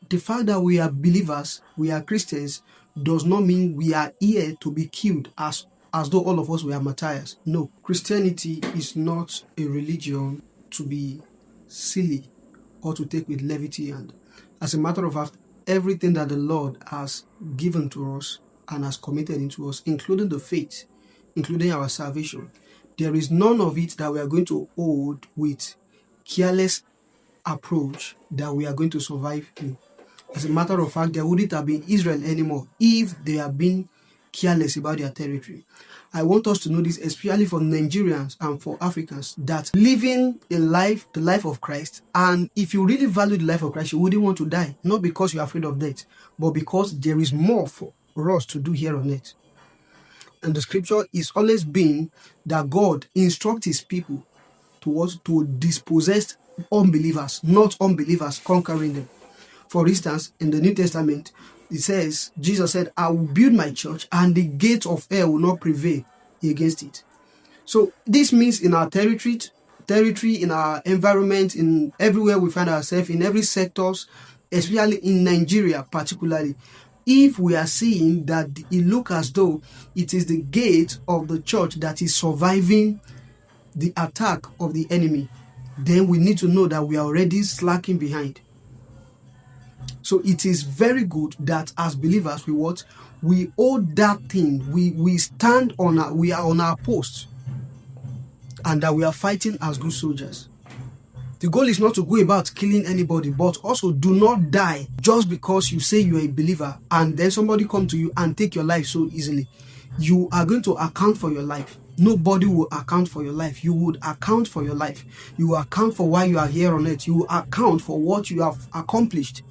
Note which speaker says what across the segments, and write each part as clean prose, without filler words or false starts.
Speaker 1: the fact that we are believers, we are Christians, does not mean we are here to be killed as though all of us were martyrs. No, Christianity is not a religion to be silly or to take with levity. And as a matter of fact, everything that the Lord has given to us and has committed into us, including the faith, including our salvation, there is none of it that we are going to hold with careless approach that we are going to survive in. As a matter of fact, there wouldn't have been Israel anymore if they had been careless about their territory. I want us to know this, especially for Nigerians and for Africans, that living a life, the life of Christ, and if you really value the life of Christ, you wouldn't want to die, not because you're afraid of death, but because there is more for us to do here on earth. And the scripture is always been that God instructs his people to dispossess unbelievers, not unbelievers conquering them. For instance, in the New Testament, it says, Jesus said, I will build my church and the gates of hell will not prevail against it. So this means in our territory, in our environment, in everywhere we find ourselves, in every sectors, especially in Nigeria particularly, if we are seeing that it looks as though it is the gate of the church that is surviving the attack of the enemy, then we need to know that we are already slacking behind. So it is very good that as believers we hold that thing, we stand on we are on our post, and that we are fighting as good soldiers. The goal is not to go about killing anybody, but also do not die just because you say you are a believer and then somebody come to you and take your life so easily. You are going to account for your life. Nobody will account for your life. You would account for your life. You will account for why you are here on earth. You will account for what you have accomplished.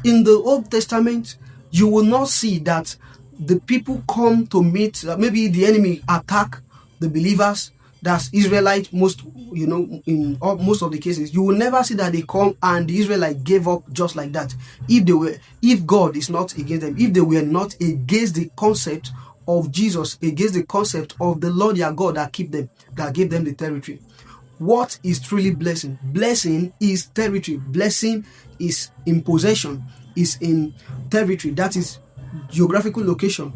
Speaker 1: In the Old Testament, you will not see that the people come to meet, maybe the enemy attack the believers. That's Israelite most of the cases. You will never see that they come and the Israelite gave up just like that. If God is not against them, if they were not against the concept of Jesus, against the concept of the Lord their God that gave them the territory. What is truly blessing? Blessing is territory. Blessing is in possession, is in territory. That is geographical location.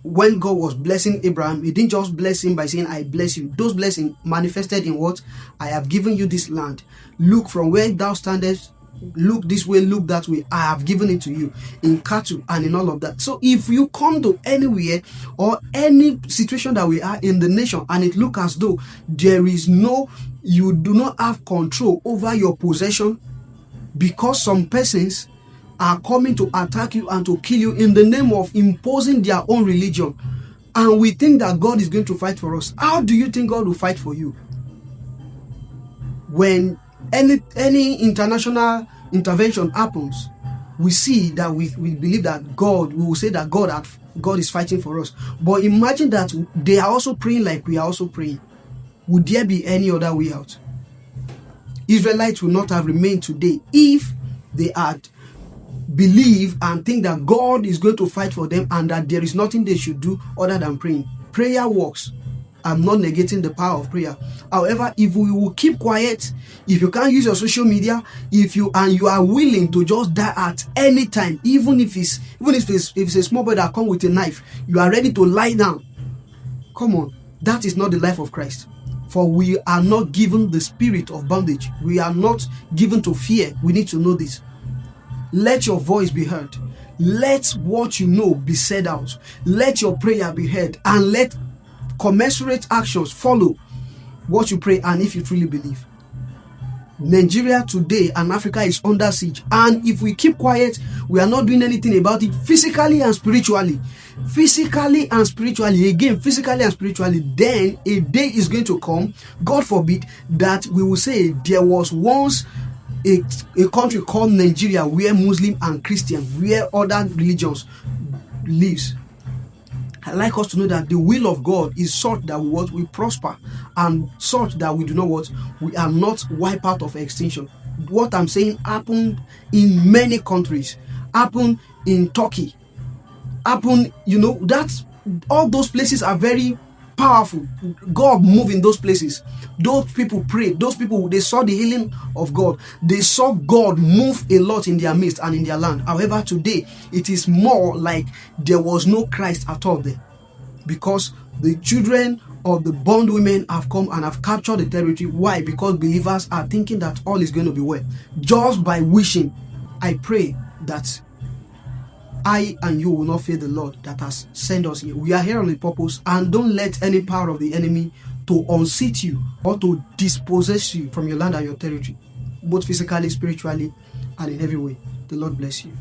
Speaker 1: When God was blessing Abraham, he didn't just bless him by saying, I bless you. Those blessings manifested in what? I have given you this land. Look from where thou standest. Look this way, look that way. I have given it to you in cattle and in all of that. So if you come to anywhere or any situation that we are in the nation and it looks as though you do not have control over your possession because some persons are coming to attack you and to kill you in the name of imposing their own religion, and we think that God is going to fight for us, how do you think God will fight for you? When any international intervention happens, we see that we believe that we will say that God is fighting for us. But imagine that they are also praying like we are also praying. Would there be any other way out? Israelites will not have remained today if they had believe and think that God is going to fight for them and that there is nothing they should do other than praying. Prayer works. I'm not negating the power of prayer. However, if we will keep quiet, if you can't use your social media, if you are willing to just die at any time, even if it's a small boy that comes with a knife, you are ready to lie down. Come on, that is not the life of Christ. For we are not given the spirit of bondage. We are not given to fear. We need to know this. Let your voice be heard. Let what you know be said out. Let your prayer be heard, and let commensurate actions follow what you pray and if you truly believe. Nigeria today and Africa is under siege, and if we keep quiet, we are not doing anything about it physically and spiritually. Physically and spiritually, then a day is going to come, God forbid, that we will say there was once a country called Nigeria where Muslim and Christian, where other religions lives. I like us to know that the will of God is such that we prosper, and such that we are not wiped out of extinction. What I'm saying happened in many countries, happened in Turkey, happened, that's all those places are very powerful. God moved in those places. Those people prayed. Those people, they saw the healing of God. They saw God move a lot in their midst and in their land. However, today, it is more like there was no Christ at all there. Because the children of the bondwomen have come and have captured the territory. Why? Because believers are thinking that all is going to be well. Just by wishing. I pray that I and you will not fear the Lord that has sent us here. We are here on a purpose, and don't let any power of the enemy to unseat you or to dispossess you from your land and your territory, both physically, spiritually, and in every way. The Lord bless you.